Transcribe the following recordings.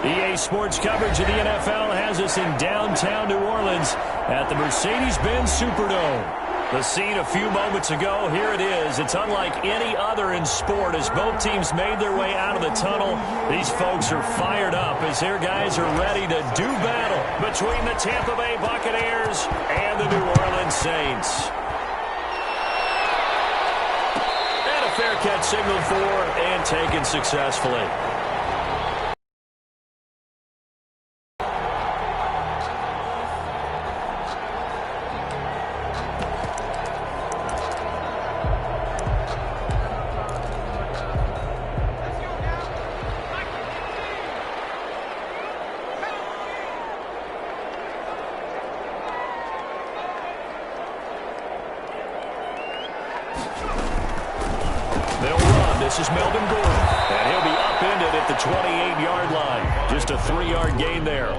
EA Sports coverage of the NFL has us in downtown New Orleans at the Mercedes-Benz Superdome. The scene a few moments ago, here it is. It's unlike any other in sport as both teams made their way out of the tunnel. These folks are fired up as their guys are ready to do battle between the Tampa Bay Buccaneers and the New Orleans Saints. And a fair catch signaled for and taken successfully. This is Melvin Gordon, and he'll be upended at the 28-yard line. Just a 3-yard gain there.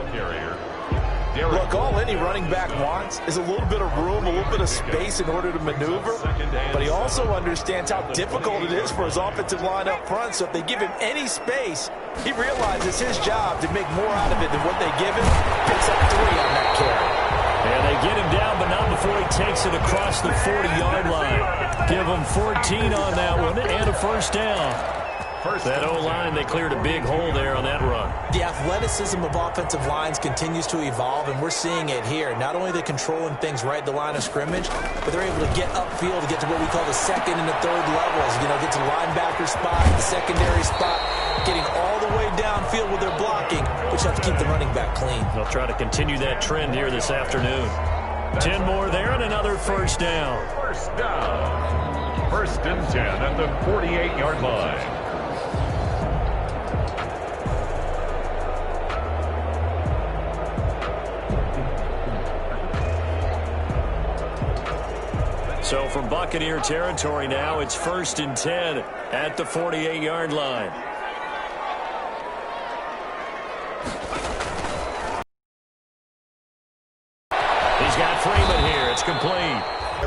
Look, all any running back wants is a little bit of room, a little bit of space in order to maneuver, but he also understands how difficult it is for his offensive line up front, so if they give him any space, he realizes his job to make more out of it than what they give him. Picks up 3 on that carry. And they get him down, but not before he takes it across the 40-yard line. Give him 14 on that one and a first down. That O-line, they cleared a big hole there on that run. The athleticism of offensive lines continues to evolve, and we're seeing it here. Not only are they controlling things right at the line of scrimmage, but they're able to get upfield to get to what we call the second and the third levels. You know, get to the linebacker spot, the secondary spot, getting all the way downfield with their blocking, which have to keep the running back clean. They'll try to continue that trend here this afternoon. 10 more there and another first down. First down. First and 10 at the 48-yard line. So from Buccaneer territory now, it's first and 10 at the 48-yard line. He's got Freeman here. It's complete.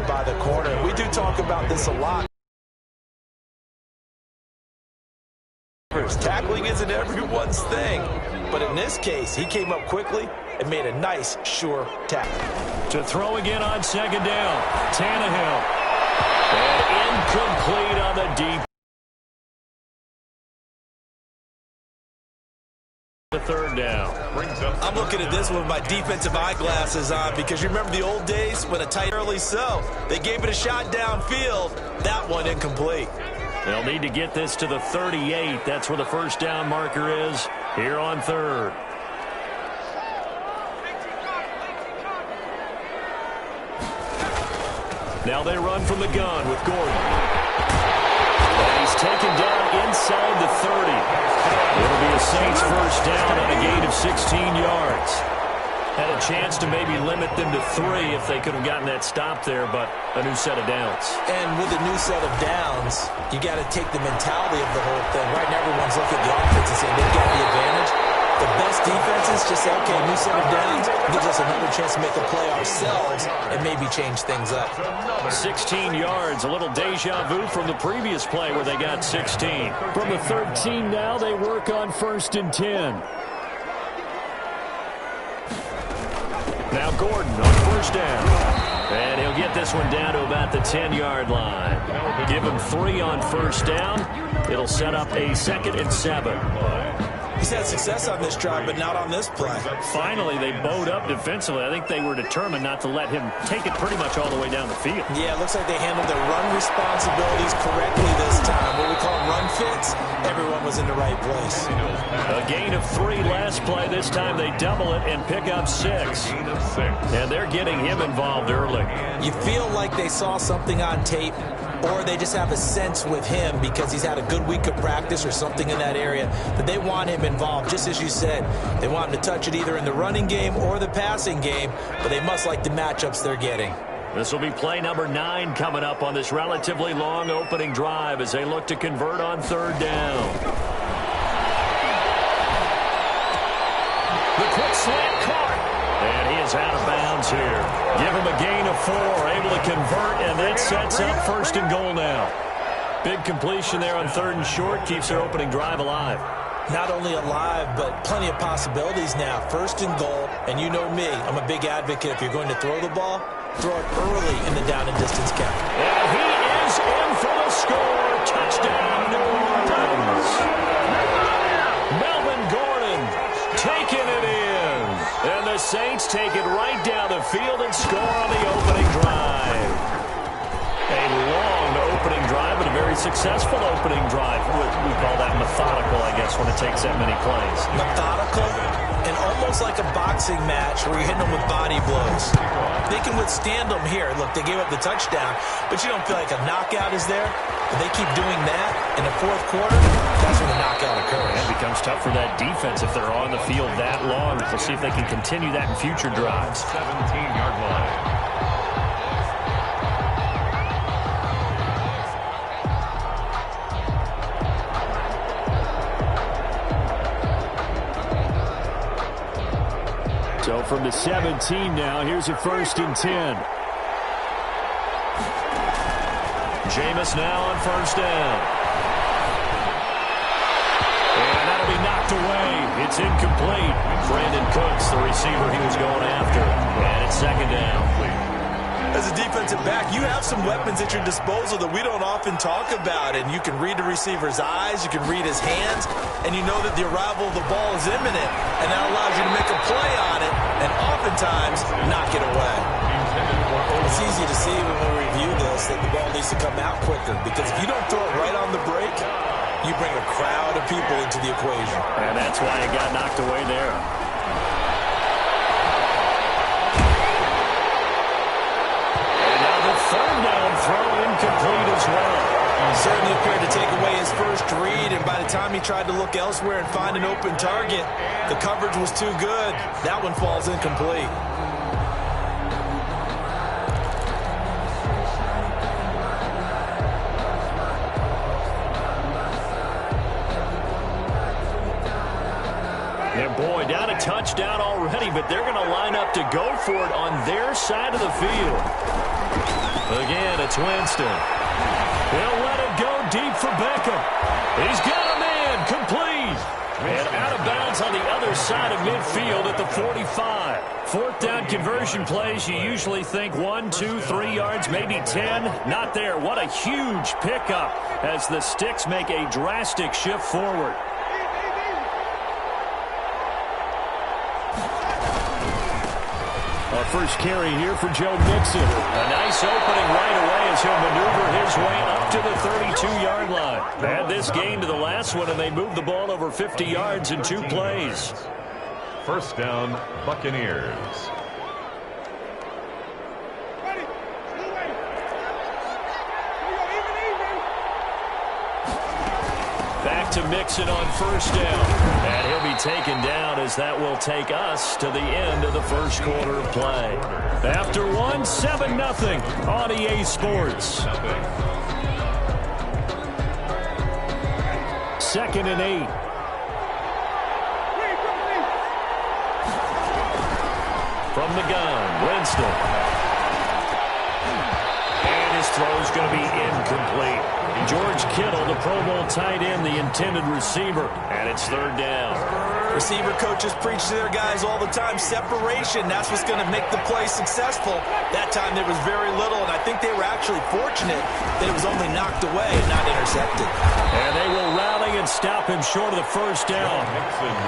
By the corner. We do talk about this a lot. Tackling isn't everyone's thing, but in this case, he came up quickly and made a nice, sure tackle. To throw again on second down, Tannehill. And incomplete on the deep. The third down. I'm looking at this one with my defensive eyeglasses on because you remember the old days when a tight early they gave it a shot downfield. That one incomplete. They'll need to get this to the 38. That's where the first down marker is here on third. Now they run from the gun with Gordon. And he's taken down inside the 30. It'll be a Saints first down on a gain of 16 yards. Had a chance to maybe limit them to 3 if they could have gotten that stop there, but a new set of downs. And with a new set of downs, you got to take the mentality of the whole thing. Right now, everyone's looking at the offense and saying they've got the advantage. The best defenses just say, okay, new set of downs gives us another chance to make a play ourselves and maybe change things up. 16 yards, a little deja vu from the previous play where they got 16. From the 13 now, they work on first and 10. Now Gordon on first down. And he'll get this one down to about the 10-yard line. Give him 3 on first down. It'll set up a 2nd and 7. He's had success on this drive, but not on this play. Finally, they bowed up defensively. I think they were determined not to let him take it pretty much all the way down the field. Yeah, it looks like they handled their run responsibilities correctly this time. What we call run fits, everyone was in the right place. A gain of 3 last play. This time they double it and pick up 6. And they're getting him involved early. You feel like they saw something on tape, or they just have a sense with him because he's had a good week of practice or something in that area that they want him involved. Just as you said, they want him to touch it either in the running game or the passing game, but they must like the matchups they're getting. This will be play number 9 coming up on this relatively long opening drive as they look to convert on third down. The quick slant caught. And he is out of bounds here. Give him a gain of 4, able to convert, and that sets up first and goal now. Big completion there on third and short, keeps their opening drive alive. Not only alive, but plenty of possibilities now. First and goal, and you know me, I'm a big advocate. If you're going to throw the ball, throw it early in the down and distance count. And he is in for the score. Touchdown, New Orleans. Melvin Gordon taking it in. And the Saints take it right down the field and score on the opening drive. A long opening drive, but a very successful opening drive. We call that methodical, I guess, when it takes that many plays. Methodical and almost like a boxing match where you're hitting them with body blows. They can withstand them here. Look, they gave up the touchdown, but you don't feel like a knockout is there. If they keep doing that in the fourth quarter, that's when the knockout occurs. It becomes tough for that defense if they're on the field that long. We'll see if they can continue that in future drives. 17-yard line. So from the 17 now, here's a 1st and 10. Jameis now on 1st down. And that'll be knocked away. It's incomplete. Brandon Cooks, the receiver he was going after. And it's 2nd down. As a defensive back, you have some weapons at your disposal that we don't often talk about. And you can read the receiver's eyes, you can read his hands, and you know that the arrival of the ball is imminent. And that allows you to make a play on it and oftentimes knock it away. It's easy to see when we review this that the ball needs to come out quicker, because if you don't throw it right on the break, you bring a crowd of people into the equation. And that's why it got knocked away there. And now the 3rd down throw incomplete as well. Certainly appeared to take away his first read, and by the time he tried to look elsewhere and find an open target, the coverage was too good. That one falls incomplete. And boy, down a touchdown already, but they're going to line up to go for it on their side of the field. Again, it's Winston. They'll let it go deep for Beckham. He's got a man, complete. And out of bounds on the other side of midfield at the 45. 4th down conversion plays, you usually think 1, 2, 3 yards, maybe 10. Not there. What a huge pickup as the Sticks make a drastic shift forward. Our first carry here for Joe Mixon. A nice opening right away as he'll maneuver his way up to the 32-yard line. Add this game to the last one, and they moved the ball over 50 yards in 2 plays. 1st down, Buccaneers. Back to Mixon on 1st down. And he'll be taken down as that will take us to the end of the 1st quarter of play. After 1, 7-0 on EA Sports. 2nd and 8. From the gun, Winston. And his throw's going to be incomplete. George Kittle, the Pro Bowl tight end, the intended receiver, and it's 3rd down. Receiver coaches preach to their guys all the time, separation. That's what's going to make the play successful. That time there was very little, and I think they were actually fortunate that it was only knocked away and not intercepted. And they will rally and stop him short of the 1st down.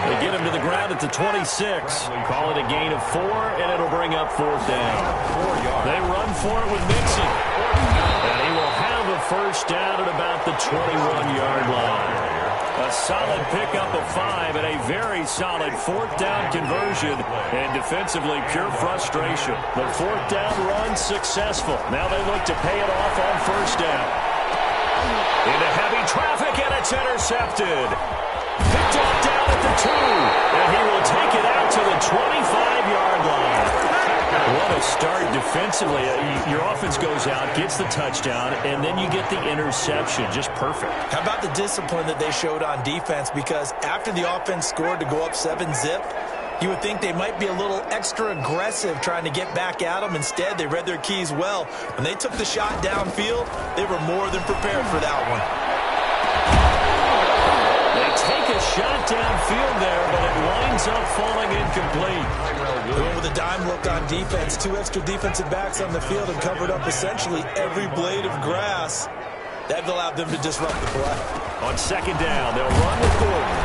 They get him to the ground at the 26. Call it a gain of 4, and it'll bring up 4th down. They run for it with Mixon. And he will have a 1st down at about the 21-yard line. A solid pickup of 5 and a very solid 4th down conversion. And defensively, pure frustration. The 4th down run successful. Now they look to pay it off on 1st down. Into heavy traffic, and it's intercepted. Picked off down at the 2. And he will take it out to the 25-yard line. What a start defensively. Your offense goes out, gets the touchdown, and then you get the interception. Just perfect. How about the discipline that they showed on defense? Because after the offense scored to go up 7-zip, you would think they might be a little extra aggressive trying to get back at them. Instead, they read their keys well. When they took the shot downfield, they were more than prepared for that one. They take a shot downfield there, but it winds up falling incomplete. Going with a dime look on defense. 2 extra defensive backs on the field and covered up essentially every blade of grass. That allowed them to disrupt the play. On second down, they'll run with Gordon.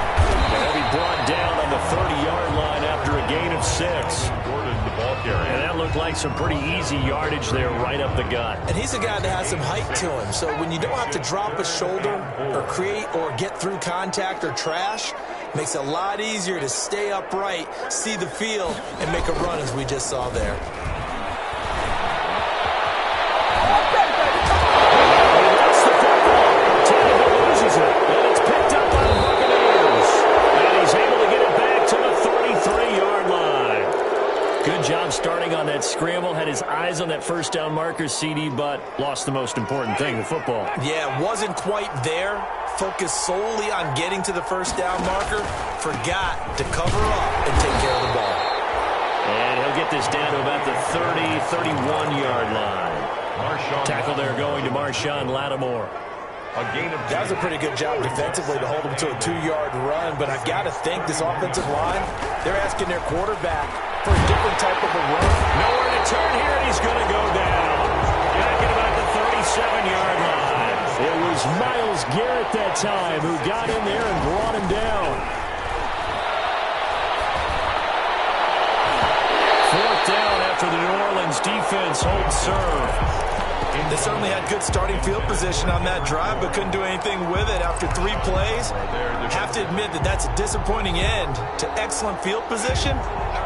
They'll be brought down on the 30-yard line after a gain of 6. Gordon, the ball carrier. And that looked like some pretty easy yardage there right up the gut. And he's a guy that has some height to him. So when you don't have to drop a shoulder or create or get through contact or trash, makes it a lot easier to stay upright, see the field, and make a run as we just saw there. Starting on that scramble, had his eyes on that first down marker, CD, but lost the most important thing, the football. Yeah, wasn't quite there. Focused solely on getting to the first down marker. Forgot to cover up and take care of the ball. And he'll get this down to about the 30, 31-yard line. Tackle there going to Marshawn Lattimore. That was a pretty good job defensively to hold him to a 2-yard run, but I've got to think this offensive line, they're asking their quarterback for a different type of a run. Nowhere to turn here, and he's going to go down. Back at about the 37-yard line. It was Myles Garrett that time who got in there and brought him down. 4th down after the New Orleans defense holds serve. They certainly had good starting field position on that drive, but couldn't do anything with it after 3 plays. Have to admit that that's a disappointing end to excellent field position.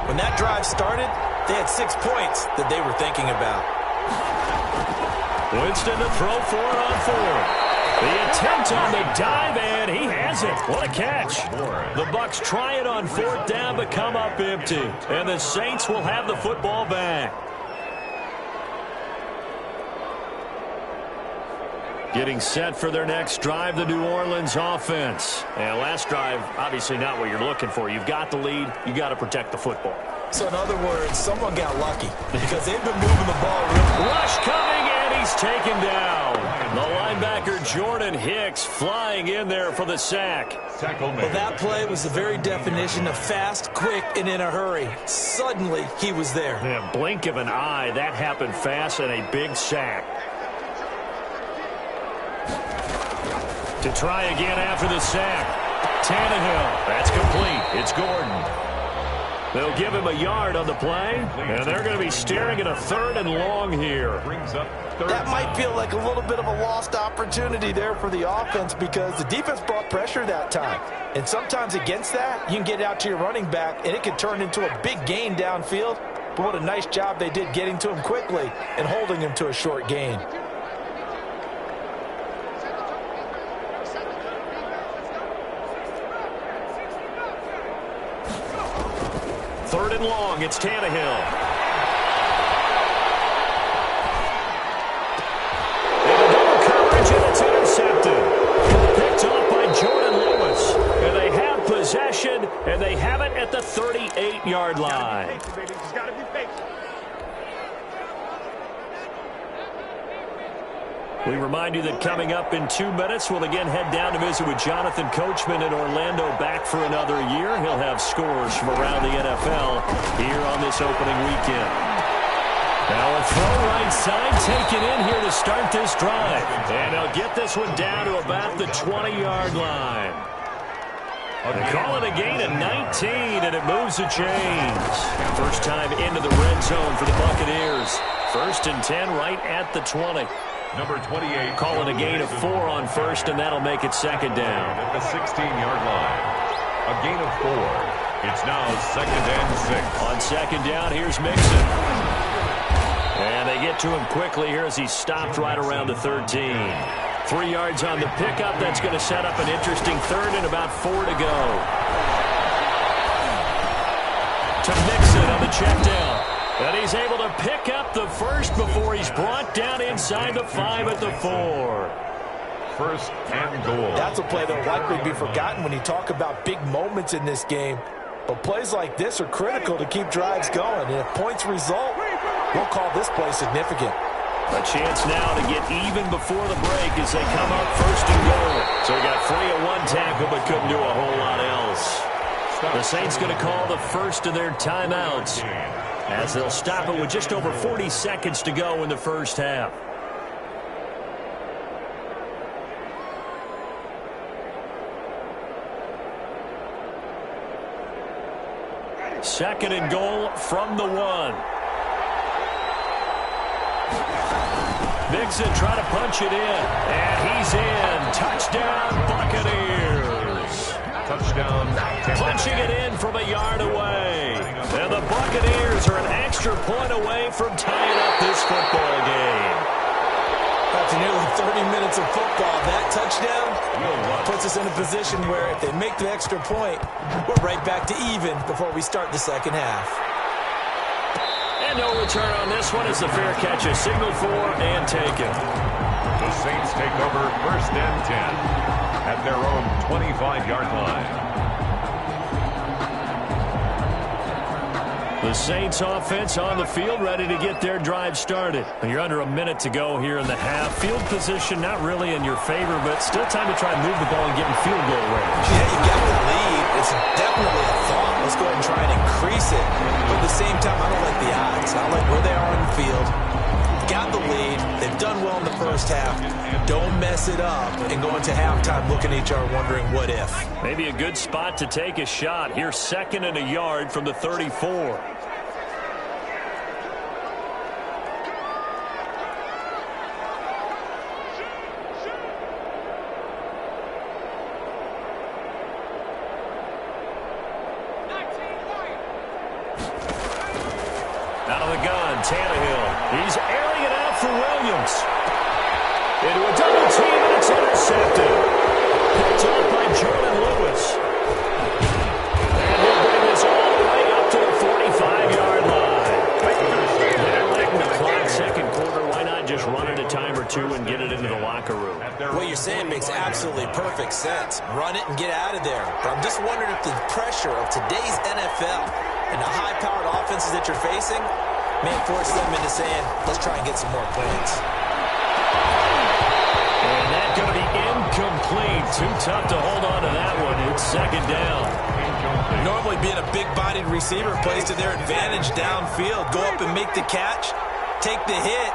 When that drive started, they had 6 points that they were thinking about. Winston to throw for it on 4th. The attempt on the dive, and he has it. What a catch. The Bucs try it on 4th down, but come up empty. And the Saints will have the football back. Getting set for their next drive, the New Orleans offense. And last drive, obviously not what you're looking for. You've got the lead. You've got to protect the football. So in other words, someone got lucky because they've been moving the ball really. Rush coming, and he's taken down. The linebacker Jordan Hicks flying in there for the sack. Well, that play was the very definition of fast, quick, and in a hurry. Suddenly, he was there. Yeah, blink of an eye. That happened fast and a big sack. To try again after the sack. Tannehill. That's complete. It's Gordon. They'll give him a yard on the play, and they're going to be staring at a 3rd and long here. That might feel like a little bit of a lost opportunity there for the offense because the defense brought pressure that time. And sometimes against that, you can get out to your running back, and it can turn into a big gain downfield. But what a nice job they did getting to him quickly and holding him to a short gain. Third and long, it's Tannehill. And double coverage, and it's intercepted. Picked off by Jordan Lewis. And they have possession, and they have it at the 38-yard line. We remind you that coming up in 2 minutes, we'll again head down to visit with Jonathan Coachman in Orlando, back for another year. He'll have scores from around the NFL here on this opening weekend. Now a throw right side taken in here to start this drive. And they'll get this one down to about the 20-yard line. They call it a gain of 19, and it moves the chains. First time into the red zone for the Buccaneers. 1st and 10 right at the 20. Number 28. Call it a gain of 4 on 1st, and that'll make it 2nd down. At the 16-yard line. A gain of 4. It's now 2nd and 6. On 2nd down, here's Mixon. And they get to him quickly here as he's stopped right around the 13. 3 yards on the pickup. That's going to set up an interesting 3rd and about 4 to go. To Mixon on the check down. And he's able to pick up the 1st before he's brought down inside the 5 at the 4. 1st and goal. That's a play that will likely be forgotten when you talk about big moments in this game. But plays like this are critical to keep drives going. And if points result, we'll call this play significant. A chance now to get even before the break as they come up 1st and goal. So he got free of 1 tackle but couldn't do a whole lot else. The Saints going to call the first of their timeouts as they'll stop it with just over 40 seconds to go in the first half. Second and goal from the 1. Mixon trying to punch it in, and he's in. Touchdown, Buccaneers. Touchdown. Punching it in from a yard away. And the Buccaneers are an extra point away from tying up this football game. After nearly 30 minutes of football, that touchdown puts us in a position where if they make the extra point, we're right back to even before we start the second half. And no return on this one as the fair catch is signaled for and taken. The Saints take over first and 10 at their own 25-yard line. The Saints offense on the field, ready to get their drive started. You're under a minute to go here in the half. Field position not really in your favor, but still time to try and move the ball and get in field goal range. Yeah, you got the lead. It's definitely a thought. Let's go ahead and try and increase it. But at the same time, I don't like the odds. I like where they are on the field. Got the lead. They've done well in the first half. Don't mess it up and go into halftime looking at each other wondering what if. Maybe a good spot to take a shot. Here's second and a yard from the 34. Out of the gun, Tannehill. He's airing it out for Williams. Into a double team, and it's intercepted. Picked off by Jordan Lewis. And he'll bring this all the way up to the 45-yard line. They're letting the clock second quarter. Why not just run it a time or two and get it into the locker room? What you're saying makes absolutely perfect sense. Run it and get out of there. But I'm just wondering if the pressure of today's NFL and the high-powered offenses that you're facing may force them into saying, let's try and get some more points. And that's going to be incomplete. Too tough to hold on to that one. It's second down. Normally being a big-bodied receiver plays to their advantage downfield. Go up and make the catch, take the hit,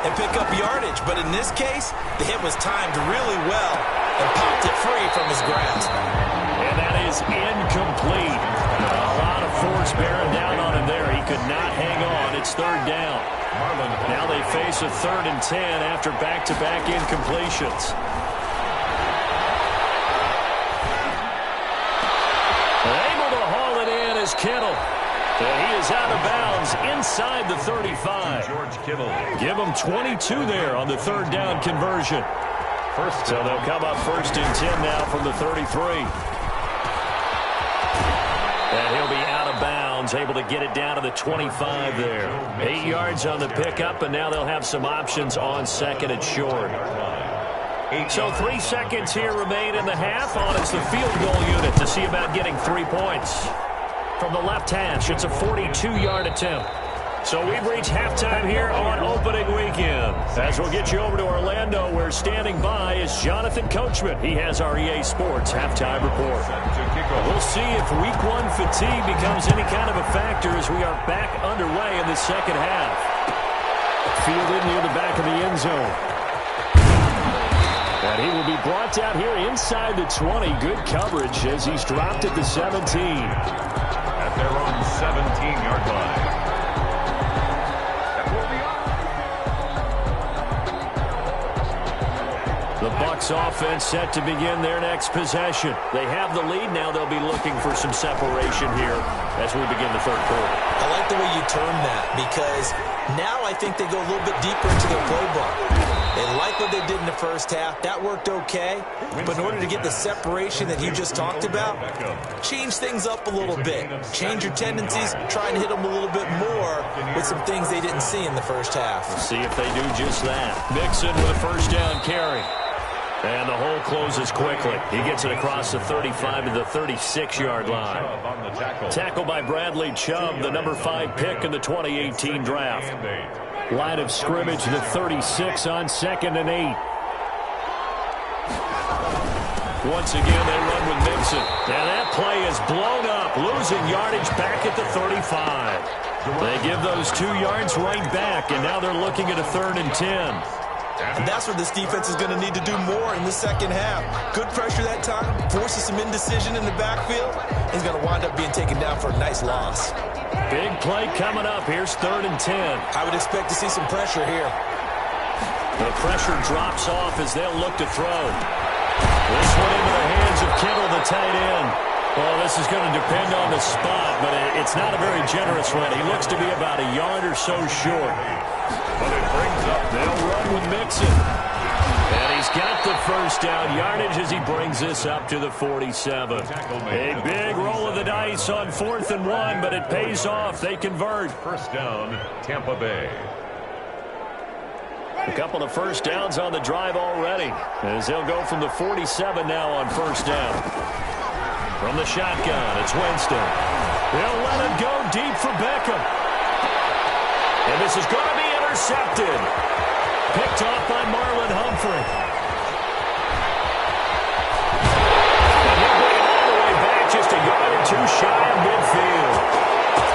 and pick up yardage. But in this case, the hit was timed really well and popped it free from his grasp. And that is incomplete. A lot of force bearing down on him there. He could not hang on. It's third down. Now they face a 3rd and 10 after back-to-back incompletions. Able to haul it in is Kittle. And he is out of bounds inside the 35. George Kittle. Give him 22 there on the 3rd down conversion. So they'll come up 1st and 10 now from the 33. And he'll be out of bounds, able to get it down to the 25 there. 8 yards on the pickup, and now they'll have some options on second and short. So 3 seconds here remain in the half. On it's the field goal unit to see about getting 3 points. From the left hash, it's a 42-yard attempt. So we've reached halftime here on opening weekend. As we'll get you over to Orlando, where standing by is Jonathan Coachman. He has our EA Sports halftime report. We'll see if week 1 fatigue becomes any kind of a factor as we are back underway in the second half. Fielded near the back of the end zone. And he will be brought down here inside the 20. Good coverage as he's dropped at the 17. At their own 17-yard line. The Bucs offense set to begin their next possession. They have the lead. Now they'll be looking for some separation here as we begin the 3rd quarter. I like the way you term that because now I think they go a little bit deeper into their playbook. They like what they did in the first half. That worked okay. But in order to get the separation that you just talked about, change things up a little bit. Change your tendencies. Try and hit them a little bit more with some things they didn't see in the first half. We'll see if they do just that. Mixon with a 1st down carry. And the hole closes quickly. He gets it across the 35 to the 36-yard line. Tackle by Bradley Chubb, the number 5 pick in the 2018 draft. Line of scrimmage, the 36 on 2nd and 8. Once again, they run with Mixon. And that play is blown up, losing yardage back at the 35. They give those 2 yards right back, and now they're looking at a 3rd and 10. And that's what this defense is going to need to do more in the second half. Good pressure that time, forces some indecision in the backfield. He's going to wind up being taken down for a nice loss. Big play coming up. Here's 3rd and 10. I would expect to see some pressure here. The pressure drops off as they'll look to throw. This one into the hands of Kittle, the tight end. Well, this is going to depend on the spot, but it's not a very generous one. He looks to be about a yard or so short. But it brings up, they'll run with Mixon. And he's got the first down yardage as he brings this up to the 47. A big roll of the dice on 4th and 1, but it pays off. They convert. First down, Tampa Bay. A couple of first downs on the drive already, as they'll go from the 47 now on first down. From the shotgun, it's Winston. They'll let him go deep for Beckham. And this is going to be intercepted. Picked off by Marlon Humphrey. And he'll bring it all the way back, just a yard or 2 shy of midfield.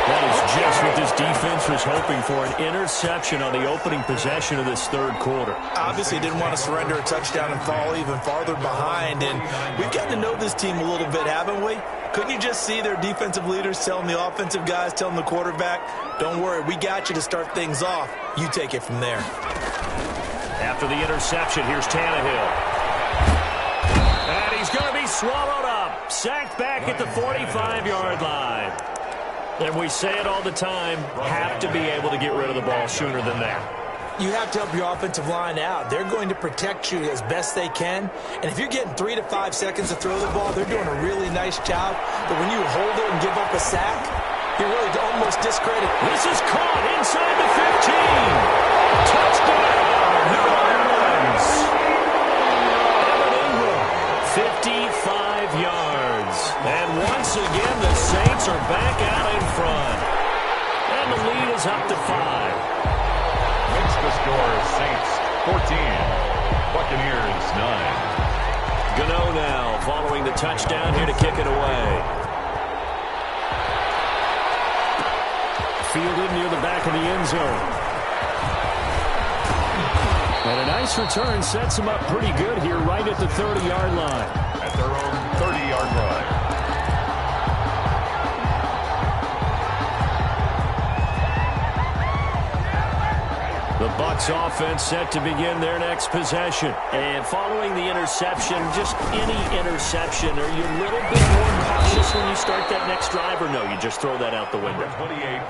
That is just what this defense was hoping for, an interception on the opening possession of this 3rd quarter. Obviously didn't want to surrender a touchdown and fall even farther behind. And we've gotten to know this team a little bit, haven't we? Couldn't you just see their defensive leaders telling the offensive guys, telling the quarterback, don't worry, we got you to start things off. You take it from there. After the interception, here's Tannehill. And he's going to be swallowed up. Sacked back at the 45-yard line. And we say it all the time, have to be able to get rid of the ball sooner than that. You have to help your offensive line out. They're going to protect you as best they can. And if you're getting 3 to 5 seconds to throw the ball, they're doing a really nice job. But when you hold it and give up a sack, you're really almost discredited. This is caught inside the 15. Touchdown, New Orleans. Evan Ingram, 55 yards. And once again, the Saints are back out in front. And the lead is up to 5. Makes the score Saints 14, Buccaneers 9. Gano now following the touchdown here to kick it away. Fielded near the back of the end zone. And a nice return sets him up pretty good here right at the 30-yard line. At their own 30-yard line. The Bucs offense set to begin their next possession. And following the interception, just any interception, are you a little bit more cautious when you start that next drive, or no, you just throw that out the window?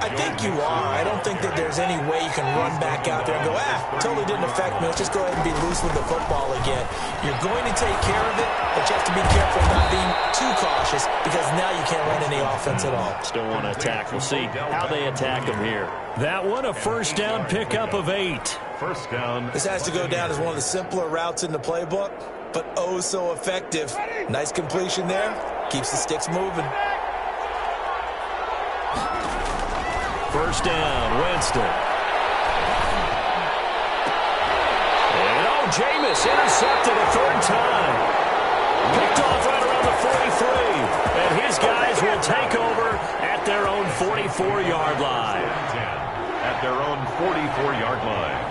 I think you are. I don't think that there's any way you can run back out there and go, totally didn't affect me. Let's just go ahead and be loose with the football again. You're going to take care of it, but you have to be careful not being too cautious, because now you can't run any offense at all. Still want to attack. We'll see how they attack them here. That one, a first down pickup of 8. First down. This has to go down as one of the simpler routes in the playbook, but oh so effective. Nice completion there. Keeps the sticks moving. First down, Winston. And Jameis intercepted a 3rd time. Picked off right around the 43. And his guys will take over at their own 44-yard line. At their own 44-yard line.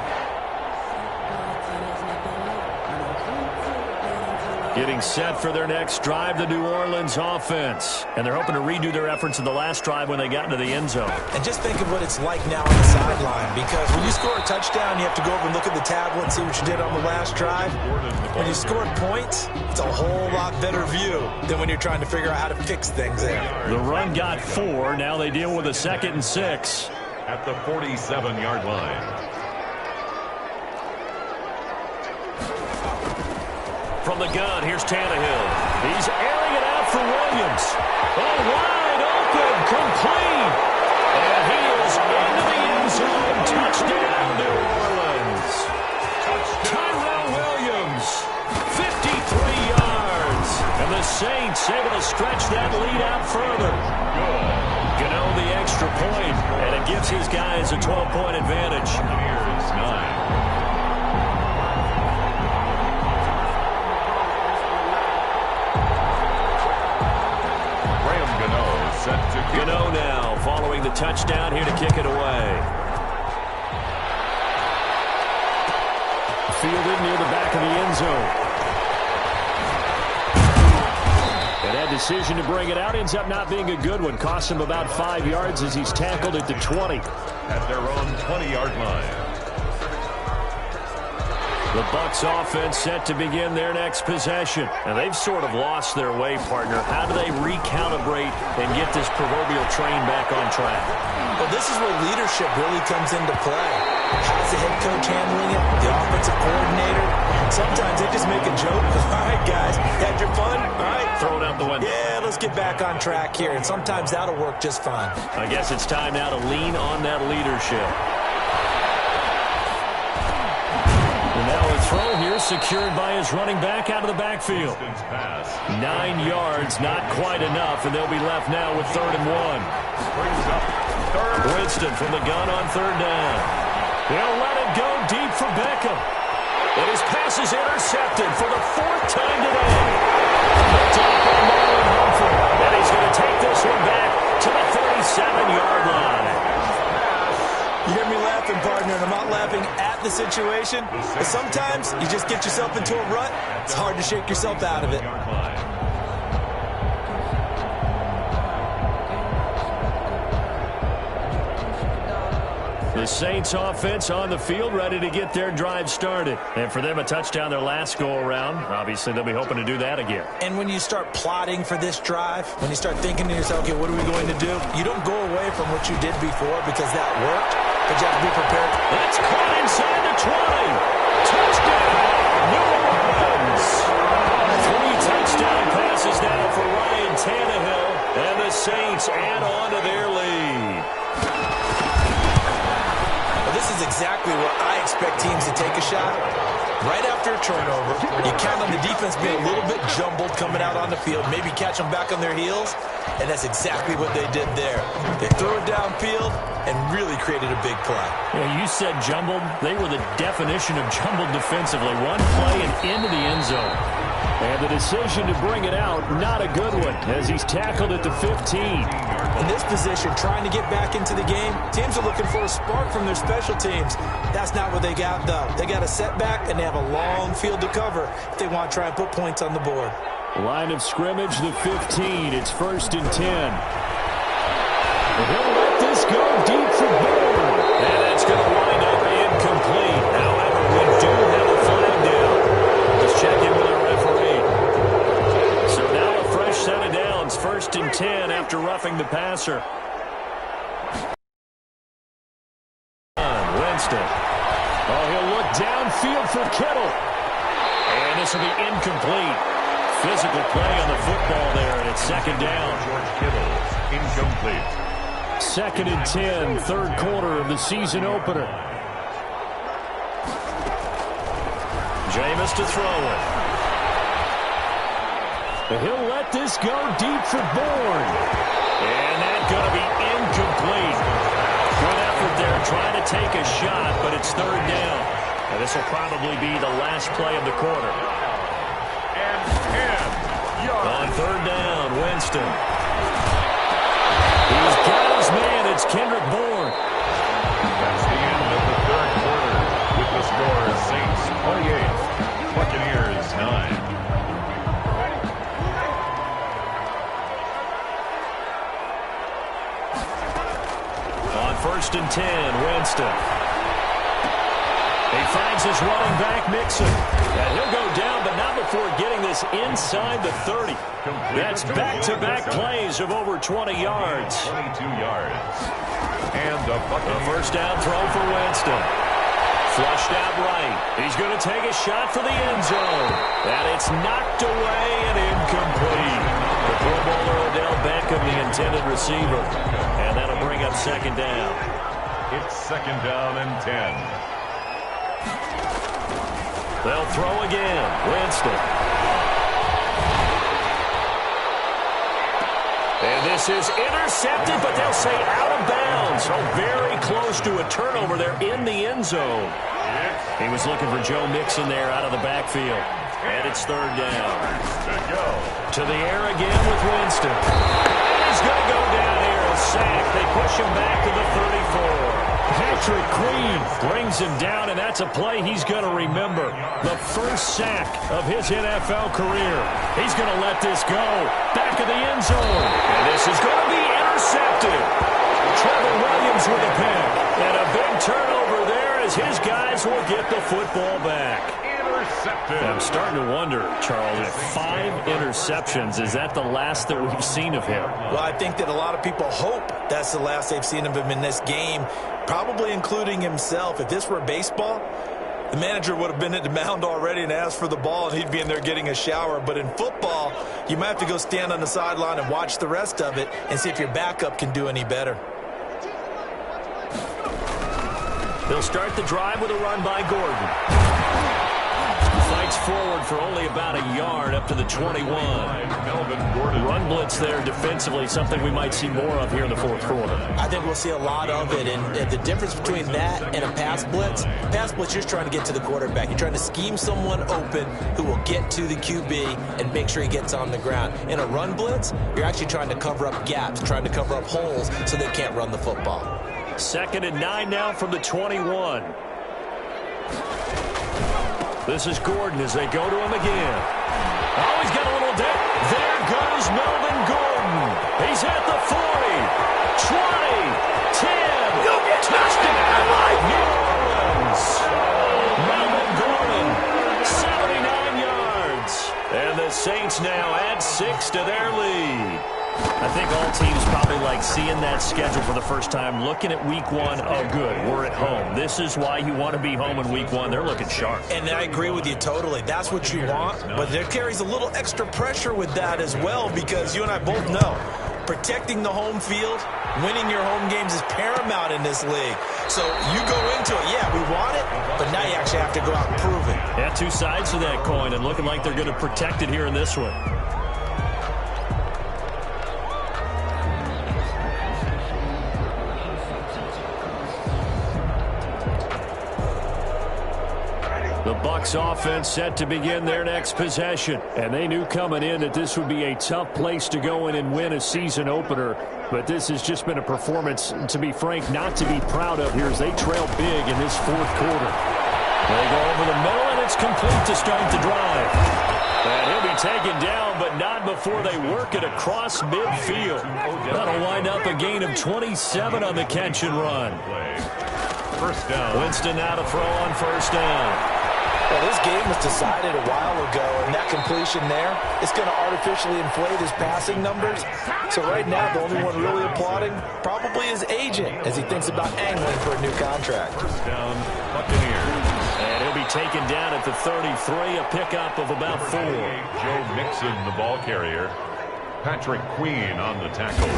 Getting set for their next drive, the New Orleans offense. And they're hoping to redo their efforts in the last drive when they got into the end zone. And just think of what it's like now on the sideline, because when you score a touchdown, you have to go over and look at the tablet and see what you did on the last drive. When you score points, it's a whole lot better view than when you're trying to figure out how to fix things there. The run got 4. Now they deal with a 2nd and 6. At the 47-yard line. From the gun, here's Tannehill. He's airing it out for Williams. Oh, wide open, complete. And he is into the end zone. Touchdown, New Orleans. Tyrell Williams, 53 yards. And the Saints able to stretch that lead out further. Gano the extra point, and it gives his guys a 12-point advantage. Here's 9. Set to kick. Gano now following the touchdown here to kick it away. Fielded near the back of the end zone. And that decision to bring it out ends up not being a good one. Costs him about 5 yards as he's tackled at the 20. At their own 20-yard line. The Bucs offense set to begin their next possession. And they've sort of lost their way, partner. How do they recalibrate and get this proverbial train back on track? Well, this is where leadership really comes into play. How's the head coach handling it? The offensive coordinator? Sometimes they just make a joke. All right, guys, had your fun? All right. Throw it out the window. Yeah, let's get back on track here. And sometimes that'll work just fine. I guess it's time now to lean on that leadership. And now a throw here secured by his running back out of the backfield. 9 yards, not quite enough, and they'll be left now with 3rd and 1. Winston from the gun on 3rd down. They'll let it go deep for Beckham. And his pass is intercepted for the 4th time today. Picked up by Marlon Humphrey. And he's going to take this one back to the 37-yard line. You hear me laughing, partner, and I'm not laughing at the situation. But sometimes you just get yourself into a rut. It's hard to shake yourself out of it. The Saints offense on the field ready to get their drive started. And for them, a touchdown their last go-around. Obviously, they'll be hoping to do that again. And when you start plotting for this drive, when you start thinking to yourself, okay, what are we going to do? You don't go away from what you did before because that worked, but you have to be prepared. That's caught inside the 20. Touchdown, New Orleans. 3 touchdown passes now for Ryan Tannehill. And the Saints add on to their lead. This is exactly where I expect teams to take a shot. Right after a turnover, you count on the defense being a little bit jumbled coming out on the field, maybe catch them back on their heels, and that's exactly what they did there. They threw it downfield and really created a big play. Yeah, you said jumbled. They were the definition of jumbled defensively. One play and into the end zone. And the decision to bring it out, not a good one, as he's tackled at the 15. In this position, trying to get back into the game, teams are looking for a spark from their special teams. That's not what they got, though. They got a setback, and they have a long field to cover if they want to try and put points on the board. Line of scrimmage, the 15. It's 1st and 10. And he'll let this go deep for Bourne. And that's going to wind up incomplete. However, we do have a flag down. Let's check in with our referee. So now a fresh set of downs. 1st and 10 after roughing the passer. Winston. Oh, he'll look downfield for Kittle. And this will be incomplete. Physical play on the football there, and it's 2nd down. George Kittle, incomplete. 2nd and 10, 3rd quarter of the season opener. Jameis to throw it. He'll let this go deep for Bourne. And that's going to be incomplete. Good effort there trying to take a shot, but it's 3rd down. And this will probably be the last play of the quarter. On 3rd down, Winston. He's got his man. It's Kendrick Bourne. That's the end of the 3rd quarter with the score Saints 28, Buccaneers 9. On 1st and 10, Winston. He finds his running back, Mixon. And he'll go down, but not before getting this inside the 30. That's back-to-back plays of over 20 yards. 22 yards. And the A 1st down throw for Winston. Flushed out right. He's going to take a shot for the end zone. And it's knocked away and incomplete. The Pro Bowler Odell Beckham, the intended receiver. And that'll bring up 2nd down. It's 2nd down and 10. They'll throw again. Winston. And this is intercepted, but they'll say out of bounds. So very close to a turnover there in the end zone. He was looking for Joe Mixon there out of the backfield. And it's 3rd down. To the air again with Winston. And he's going to go down push him back to the 34. Patrick Queen brings him down, and that's a play he's going to remember. The first sack of his NFL career. He's going to let this go. Back of the end zone. And this is going to be intercepted. Trevor Williams with a pick. And a big turnover there as his guys will get the football back. I'm starting to wonder, Charles, 5 interceptions, is that the last that we've seen of him? Well, I think that a lot of people hope that's the last they've seen of him in this game, probably including himself. If this were baseball, the manager would have been at the mound already and asked for the ball, and he'd be in there getting a shower. But in football, you might have to go stand on the sideline and watch the rest of it and see if your backup can do any better. They'll start the drive with a run by Gordon. Fights forward for only about a yard up to the 21. Run blitz there defensively, something we might see more of here in the fourth quarter. I think we'll see a lot of it, and the difference between that and a pass blitz, you're just trying to get to the quarterback. You're trying to scheme someone open who will get to the QB and make sure he gets on the ground. In a run blitz, you're actually trying to cover up gaps, trying to cover up holes so they can't run the football. 2nd and 9 now from the 21. This is Gordon as they go to him again. Oh, he's got a little dip. There goes Melvin Gordon. He's at the 40, 20, 10. Touchdown, New Orleans. Melvin Gordon, 79 yards. And the Saints now add 6 to their lead. I think all teams probably like seeing that schedule for the first time, looking at week 1. Oh, good, we're at home. This is why you want to be home in week 1. They're looking sharp. And I agree with you totally. That's what you want, but there carries a little extra pressure with that as well, because you and I both know protecting the home field, winning your home games is paramount in this league. So you go into it, yeah, we want it, but now you actually have to go out and prove it. Yeah, 2 sides to that coin, and looking like they're going to protect it here in this one. The Bucs offense set to begin their next possession. And they knew coming in that this would be a tough place to go in and win a season opener. But this has just been a performance, to be frank, not to be proud of here as they trail big in this fourth quarter. They go over the middle, and it's complete to start the drive. And he'll be taken down, but not before they work it across midfield. That'll wind up a gain of 27 on the catch and run. First down. Winston now to throw on first down. Well, this game was decided a while ago, and that completion there, it's going to artificially inflate his passing numbers. So right now, the only one really applauding probably his agent as he thinks about angling for a new contract. First down, Buccaneers. And he'll be taken down at the 33, a pickup of about 4. Joe Mixon, the ball carrier. Patrick Queen on the tackle.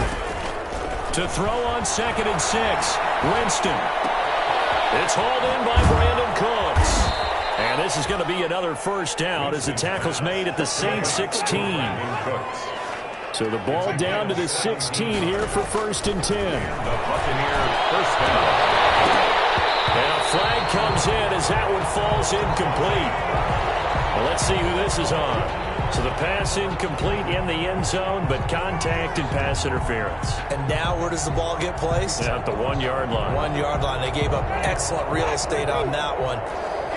To throw on 2nd and 6, Winston. It's hauled in by Brandon Cooks. And this is going to be another first down as the tackle's made at the Saints 16. So the ball down to the 16 here for 1st and 10. The Buccaneers first down. And a flag comes in as that one falls incomplete. Well, let's see who this is on. So the pass incomplete in the end zone, but contact and pass interference. And now where does the ball get placed? At the 1-yard line. 1-yard line. They gave up excellent real estate on that one.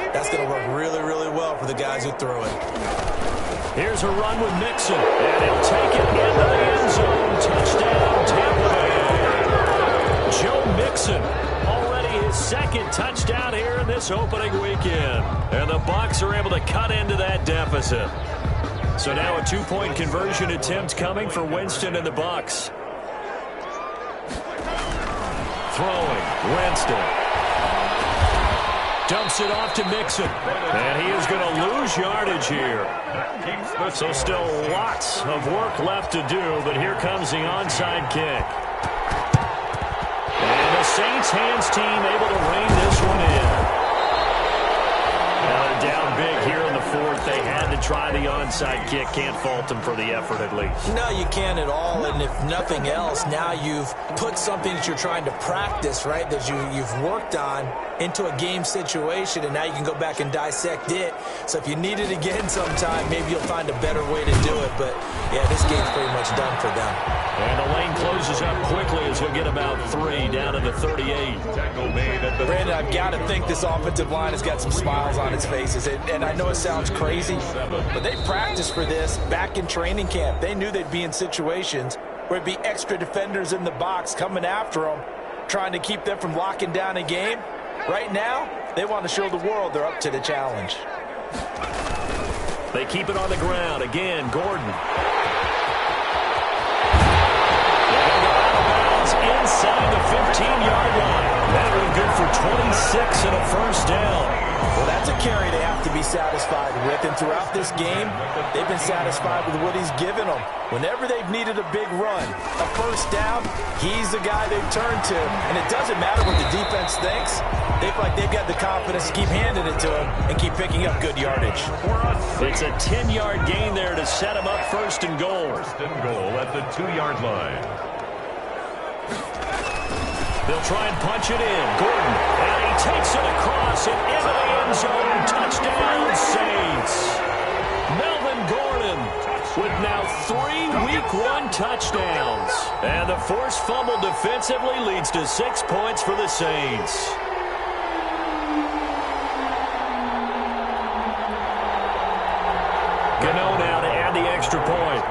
That's going to work really, really well for the guys who threw it. Here's a run with Mixon, and he'll take it into the end zone. Touchdown, Tampa Bay. Joe Mixon, already his 2nd touchdown here in this opening weekend. And the Bucs are able to cut into that deficit. So now a 2-point conversion attempt coming for Winston and the Bucs. Throwing, Winston. Dumps it off to Mixon. And he is going to lose yardage here. So still lots of work left to do, but here comes the onside kick. And the Saints hands team able to rein this one in. Now they're down big here in the 4th they had to try the onside kick. Can't fault them for the effort, at least. No, you can't at all. And if nothing else, now you've put something that you're trying to practice, right, that you've worked on into a game situation, and now you can go back and dissect it. So if you need it again sometime, maybe you'll find a better way to do it. But, yeah, this game's pretty much done for them. And the lane closes up quickly as he'll get about 3 down to the 38. Brandon, I've got to think this offensive line has got some smiles on its faces. And I know it sounds crazy, but they practiced for this back in training camp. They knew they'd be in situations where it'd be extra defenders in the box coming after them, trying to keep them from locking down a game. Right now, they want to show the world they're up to the challenge. They keep it on the ground. Again, Gordon. Inside the 15-yard line. That one good for 26 and a first down. Well, that's a carry they have to be satisfied with. And throughout this game, they've been satisfied with what he's given them. Whenever they've needed a big run, a first down, he's the guy they've turned to. And it doesn't matter what the defense thinks. They feel like they've got the confidence to keep handing it to him and keep picking up good yardage. It's a 10-yard gain there to set him up first and goal. First and goal at the 2-yard line. They'll try and punch it in. Gordon, and he takes it across and into the end zone. Touchdown, Saints. Melvin Gordon with now 3 Week 1 touchdowns. And the forced fumble defensively leads to 6 points for the Saints. Gano now to add the extra point.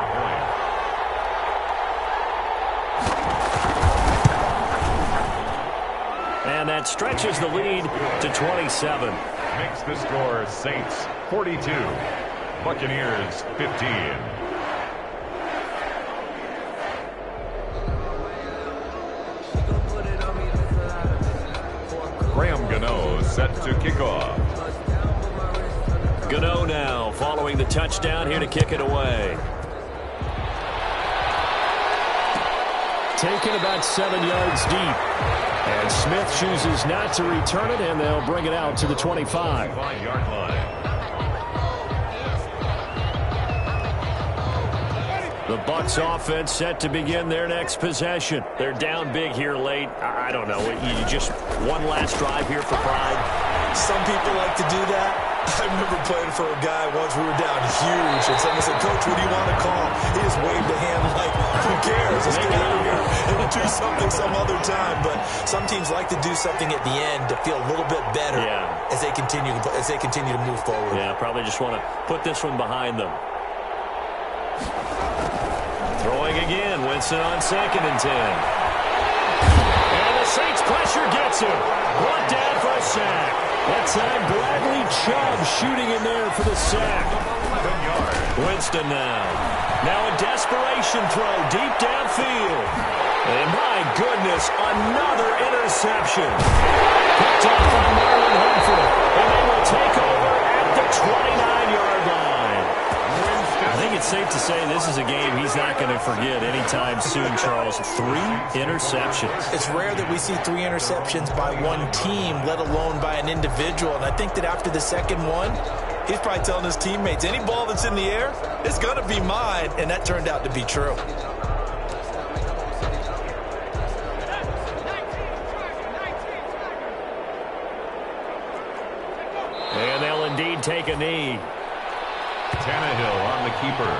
And that stretches the lead to 27. Makes the score Saints 42, Buccaneers 15. Graham Gano set to kick off. Gano now following the touchdown here to kick it away. Taken about 7 yards deep. And Smith chooses not to return it, and they'll bring it out to the 25. 5-yard line. The Bucs offense set to begin their next possession. They're down big here late. I don't know. You just one last drive here for pride. Some people like to do that. I remember playing for a guy once. We were down huge, and someone said, "Coach, what do you want to call?" He just waved a hand like, "Who cares? Let's get out of here and we'll do something some other time." But some teams like to do something at the end to feel a little bit better as they continue to move forward. Yeah, probably just want to put this one behind them. Throwing again, Winston on 2nd and 10. And the Saints pressure gets him. Brought down for a sack. That time Bradley Chubb shooting in there for the sack. 11 yards. Winston now. Now a desperation throw deep downfield. And my goodness, another interception. Picked off by Marlon Humphrey. And they will take over at the 29-yard line. I think it's safe to say this is a game he's not going to forget anytime soon, Charles. 3 interceptions. It's rare that we see 3 interceptions by one team, let alone by an individual. And I think that after the second one, he's probably telling his teammates, any ball that's in the air, it's going to be mine. And that turned out to be true. And they'll indeed take a knee. Tannehill on the keeper.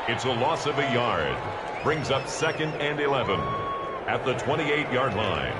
It's a loss of a yard. Brings up 2nd and 11 at the 28-yard line.